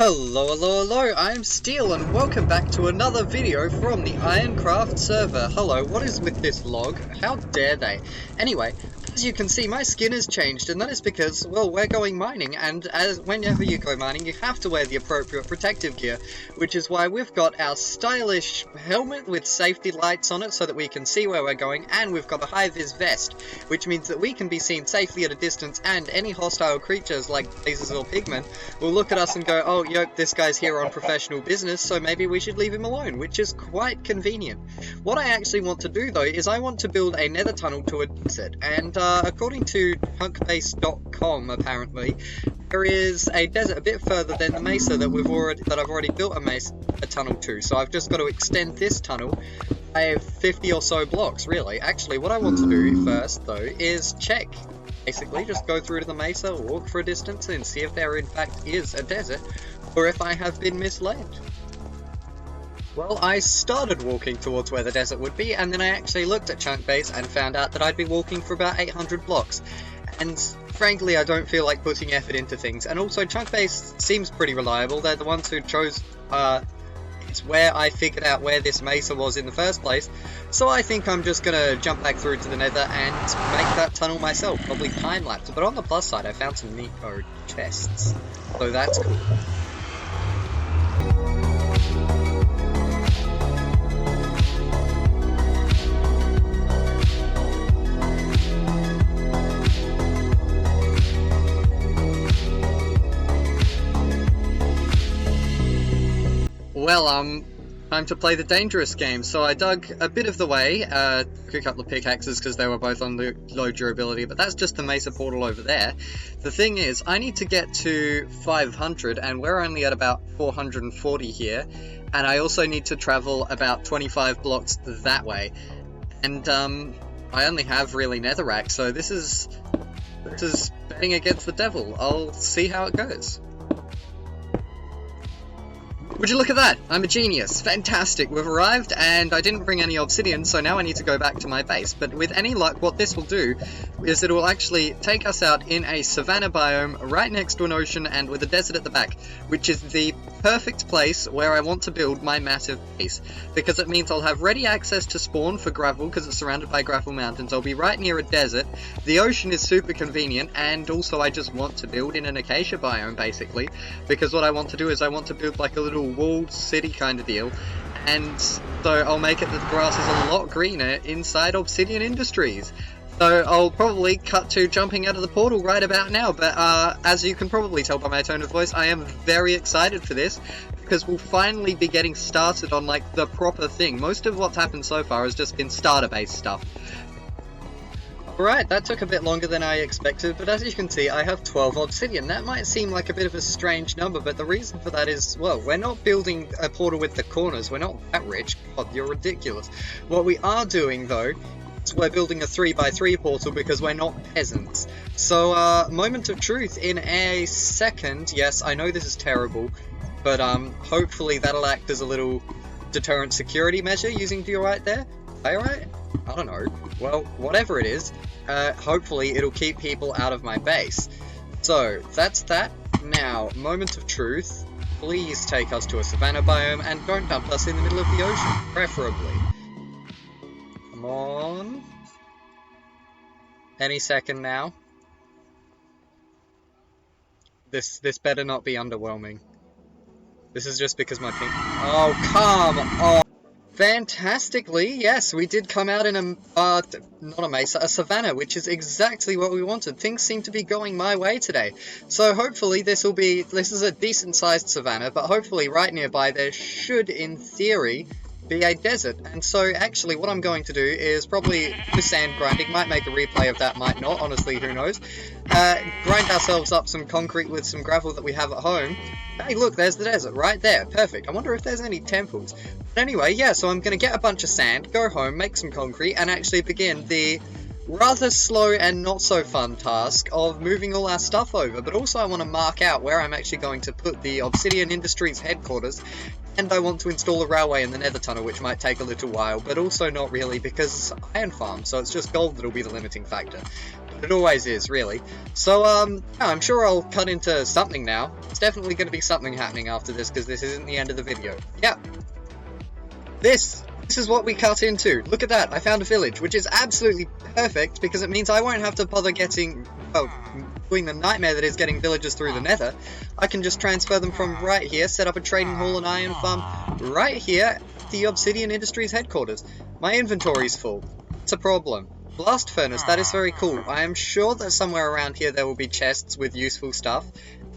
Hello, I'm Steel and welcome back to another video from the IronCraft server. Hello, what is with this log? How dare they? Anyway, as you can see, my skin has changed, and that is because, well, we're going mining, and whenever you go mining, you have to wear the appropriate protective gear, which is why we've got our stylish helmet with safety lights on it so that we can see where we're going, and we've got a high-vis vest, which means that we can be seen safely at a distance, and any hostile creatures like blazes or pigmen will look at us and go, oh, yep, this guy's here on professional business, so maybe we should leave him alone, which is quite convenient. What I actually want to do, though, is I want to build a nether tunnel to a desert, and according to chunkbase.com, apparently, there is a desert a bit further than the mesa that I've already built a tunnel to, so I've just got to extend this tunnel by 50 or so blocks, really. Actually, what I want to do first, though, is check. Basically, just go through to the mesa, walk for a distance, and see if there in fact is a desert, or if I have been misled. Well, I started walking towards where the desert would be, and then I actually looked at Chunkbase and found out that I'd be walking for about 800 blocks. And frankly, I don't feel like putting effort into things. And also, Chunkbase seems pretty reliable. They're the ones who chose, it's where I figured out where this mesa was in the first place. So I think I'm just gonna jump back through to the nether and make that tunnel myself, probably time-lapse. But on the plus side, I found some neat chests. So that's cool. Well, time to play the dangerous game. So I dug a bit of the way, took a couple of pickaxes because they were both on low durability, but that's just the mesa portal over there. The thing is, I need to get to 500, and we're only at about 440 here, and I also need to travel about 25 blocks that way. And I only have really netherrack, so this is betting against the devil. I'll see how it goes. Would you look at that? I'm a genius. Fantastic. We've arrived, and I didn't bring any obsidian, so now I need to go back to my base. But with any luck, what this will do is it will actually take us out in a savanna biome right next to an ocean and with a desert at the back, which is the perfect place where I want to build my massive base, because it means I'll have ready access to spawn for gravel because it's surrounded by gravel mountains. I'll be right near a desert. The ocean is super convenient, and also I just want to build in an acacia biome, basically, because what I want to do is I want to build like a little walled city kind of deal, and so I'll make it that the grass is a lot greener inside Obsidian Industries. So I'll probably cut to jumping out of the portal right about now, but as you can probably tell by my tone of voice, I am very excited for this, because we'll finally be getting started on like the proper thing. Most of what's happened so far has just been starter-based stuff. Alright, that took a bit longer than I expected, but as you can see, I have 12 obsidian. That might seem like a bit of a strange number, but the reason for that is, well, we're not building a portal with the corners. We're not that rich. God, you're ridiculous. What we are doing, though, is we're building a 3x3 portal because we're not peasants. So, moment of truth in a second. Yes, I know this is terrible, but hopefully that'll act as a little deterrent security measure using the right there. Alright? I don't know. Well, whatever it is, hopefully it'll keep people out of my base. So, that's that. Now, moment of truth. Please take us to a savanna biome and don't dump us in the middle of the ocean, preferably. Come on. Any second now. This better not be underwhelming. This is just because my ping... Oh, come on! Fantastically, yes, we did come out in a, not a mesa, a savanna, which is exactly what we wanted. Things seem to be going my way today. So hopefully this is a decent sized savanna, but hopefully right nearby there should, in theory, be a desert. And so actually what I'm going to do is probably do sand grinding, might make a replay of that, might not, honestly, who knows. Grind ourselves up some concrete with some gravel that we have at home. Hey, look, there's the desert right there. Perfect. I wonder if there's any temples. But anyway, yeah, so I'm going to get a bunch of sand, go home, make some concrete, and actually begin the rather slow and not so fun task of moving all our stuff over. But also I want to mark out where I'm actually going to put the Obsidian Industries headquarters, and I want to install a railway in the nether tunnel, which might take a little while, but also not really because it's iron farm, so it's just gold that'll be the limiting factor. It always is, really. So, I'm sure I'll cut into something now. It's definitely going to be something happening after this, because this isn't the end of the video. Yep. This is what we cut into. Look at that, I found a village, which is absolutely perfect, because it means I won't have to bother getting, well, doing the nightmare that is getting villagers through the nether. I can just transfer them from right here, set up a trading hall and iron farm right here at the Obsidian Industries headquarters. My inventory's full. It's a problem. Blast furnace, that is very cool. I am sure that somewhere around here there will be chests with useful stuff.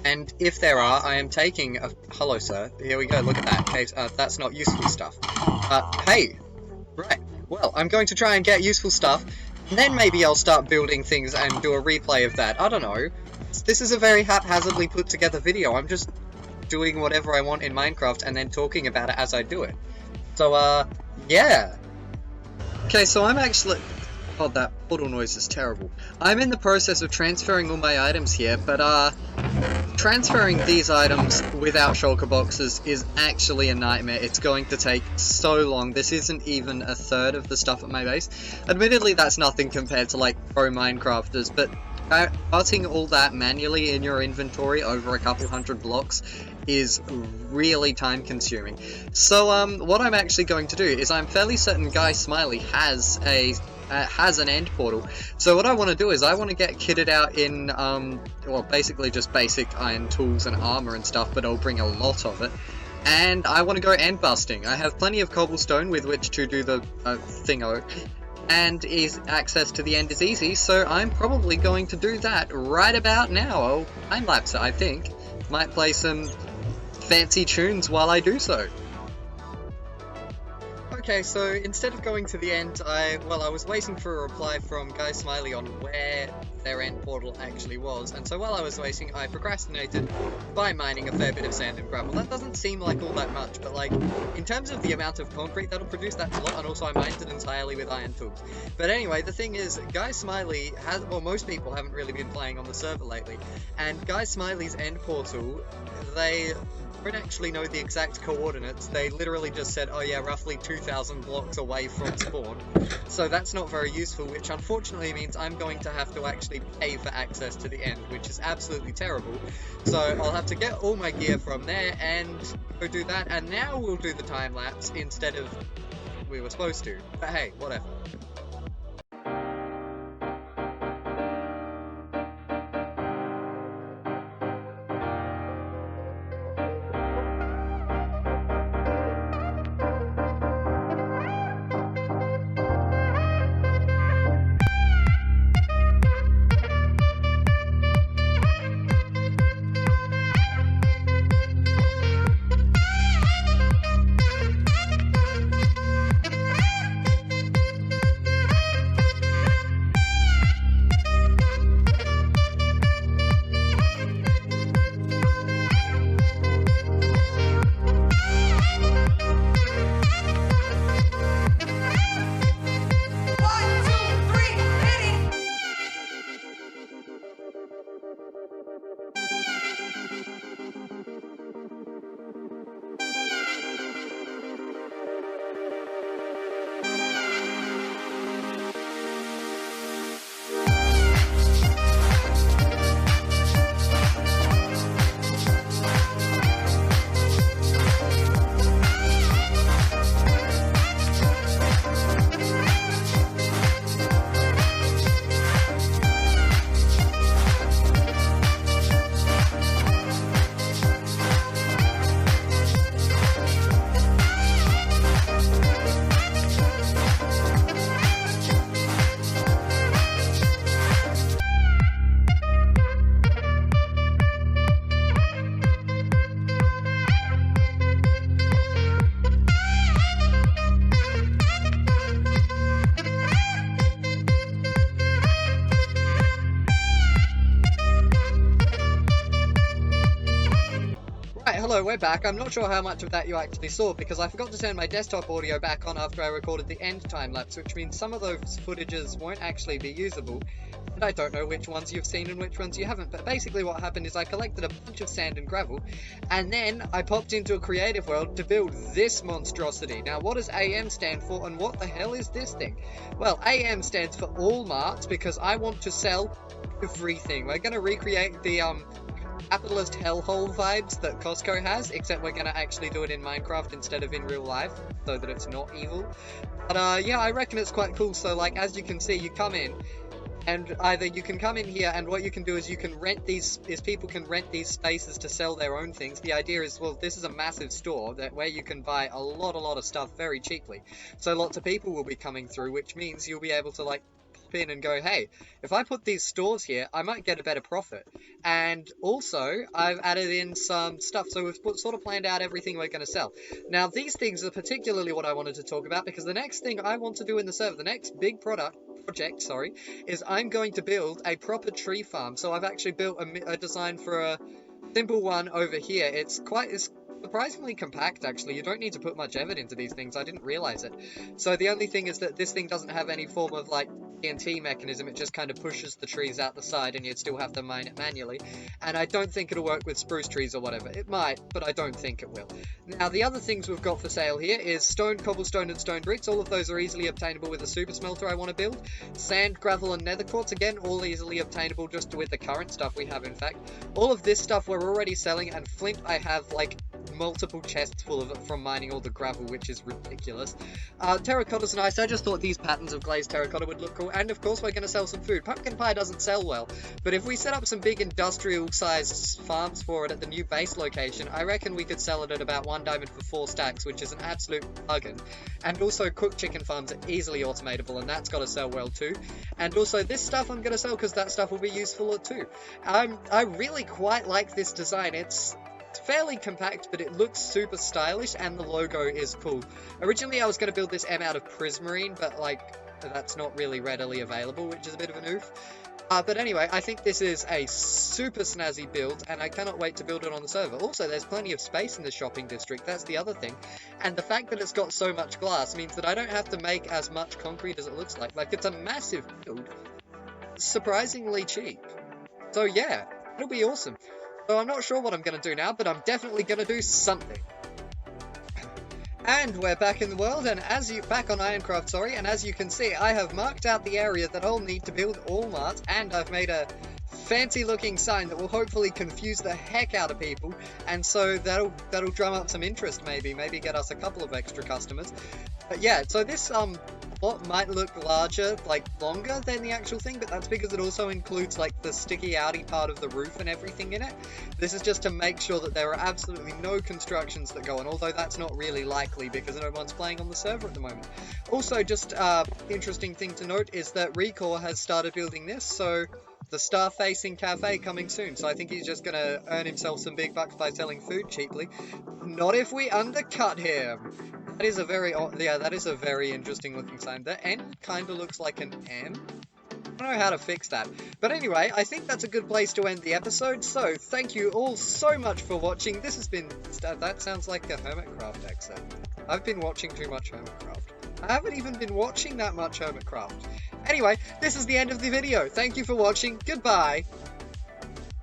And if there are, I am taking a... Hello, sir. Here we go, look at that. Okay, that's not useful stuff. Hey! Right. Well, I'm going to try and get useful stuff, and then maybe I'll start building things and do a replay of that. I don't know. This is a very haphazardly put together video. I'm just doing whatever I want in Minecraft and then talking about it as I do it. So, yeah. Okay, so I'm actually... God, that portal noise is terrible. I'm in the process of transferring all my items here, but transferring these items without shulker boxes is actually a nightmare. It's going to take so long. This isn't even a third of the stuff at my base. Admittedly, that's nothing compared to like pro Minecrafters, but cutting all that manually in your inventory over a couple hundred blocks is really time consuming. So what I'm actually going to do is I'm fairly certain Guy Smiley has an end portal. So what I want to do is I want to get kitted out in, well, basically just basic iron tools and armor and stuff, but I'll bring a lot of it. And I want to go end busting. I have plenty of cobblestone with which to do the thingo, and access to the end is easy, so I'm probably going to do that right about now. I'll time-lapse it, I think. Might play some fancy tunes while I do so. Okay, so instead of going to the end, I was waiting for a reply from Guy Smiley on where their end portal actually was, and so while I was waiting, I procrastinated by mining a fair bit of sand and gravel. That doesn't seem like all that much, but like, in terms of the amount of concrete that'll produce, that's a lot, and also I mined it entirely with iron tools. But anyway, the thing is, Guy Smiley has, well, most people haven't really been playing on the server lately, and Guy Smiley's end portal, they don't actually know the exact coordinates. They literally just said, oh yeah, roughly 2,000 blocks away from spawn. So that's not very useful, which unfortunately means I'm going to have to actually pay for access to the end, which is absolutely terrible. So I'll have to get all my gear from there and go do that, and now we'll do the time lapse instead of we were supposed to. But hey, whatever. hello, we're back. I'm not sure how much of that you actually saw because I forgot to turn my desktop audio back on after I recorded the end time-lapse, which means some of those footages won't actually be usable, and I don't know which ones you've seen and which ones you haven't. But basically what happened is I collected a bunch of sand and gravel, and then I popped into a creative world to build this monstrosity. Now, what does AM stand for, and what the hell is this thing? Well, AM stands for all marts because I want to sell everything. We're going to recreate the capitalist hellhole vibes that Costco has, except we're going to actually do it in Minecraft instead of in real life, so that it's not evil. But yeah, I reckon it's quite cool. So like, as you can see, you come in, and either you can come in here, and what you can do is you can rent these, people can rent these spaces to sell their own things. The idea is, well, this is a massive store where you can buy a lot of stuff very cheaply. So lots of people will be coming through, which means you'll be able to like in and go, hey, if I put these stores here, I might get a better profit. And also, I've added in some stuff, so we've sort of planned out everything we're going to sell. Now, these things are particularly what I wanted to talk about, because the next thing I want to do in the server, the next big project, is I'm going to build a proper tree farm. So I've actually built a design for a simple one over here. It's surprisingly compact, actually. You don't need to put much effort into these things. I didn't realize it. So the only thing is that this thing doesn't have any form of like TNT mechanism. It just kind of pushes the trees out the side, and you'd still have to mine it manually. And I don't think it'll work with spruce trees or whatever. It might, but I don't think it will. Now, the other things we've got for sale here is stone, cobblestone, and stone bricks. All of those are easily obtainable with a super smelter I want to build. Sand, gravel, and nether quartz, again, all easily obtainable just with the current stuff we have, in fact. All of this stuff we're already selling, and flint I have, like, multiple chests full of it from mining all the gravel, which is ridiculous. Terracotta's nice. I just thought these patterns of glazed terracotta would look cool. And of course, we're going to sell some food. Pumpkin pie doesn't sell well, but if we set up some big industrial-sized farms for it at the new base location, I reckon we could sell it at about 1 diamond for 4 stacks, which is an absolute bargain. And also, cooked chicken farms are easily automatable, and that's got to sell well too. And also, this stuff I'm going to sell because that stuff will be useful too. I really quite like this design. It's fairly compact, but it looks super stylish, and the logo is cool. Originally, I was going to build this M out of prismarine, but, like, that's not really readily available, which is a bit of an oof. But anyway, I think this is a super snazzy build, and I cannot wait to build it on the server. Also, there's plenty of space in the shopping district, that's the other thing. And the fact that it's got so much glass means that I don't have to make as much concrete as it looks like. Like, it's a massive build, surprisingly cheap. So yeah, it'll be awesome. So I'm not sure what I'm going to do now, but I'm definitely going to do something. And we're back in the world, and back on IronCraft, sorry, and as you can see, I have marked out the area that I'll need to build all marts, and I've made a fancy looking sign that will hopefully confuse the heck out of people, and so that'll drum up some interest, maybe get us a couple of extra customers. But yeah, so this plot might look larger, like longer than the actual thing, but that's because it also includes like the sticky outy part of the roof and everything in it. This is just to make sure that there are absolutely no constructions that go on, although that's not really likely because no one's playing on the server at the moment. Also, just interesting thing to note is that Recore has started building this, so the star-facing cafe coming soon, so I think he's just gonna earn himself some big bucks by selling food cheaply. Not if we undercut him! That is a very interesting looking sign. The N kind of looks like an M. I don't know how to fix that. But anyway, I think that's a good place to end the episode, so thank you all so much for watching. This has been... that sounds like a Hermitcraft accent. I've been watching too much Hermitcraft. I haven't even been watching that much Hermitcraft. Anyway, this is the end of the video. Thank you for watching. Goodbye.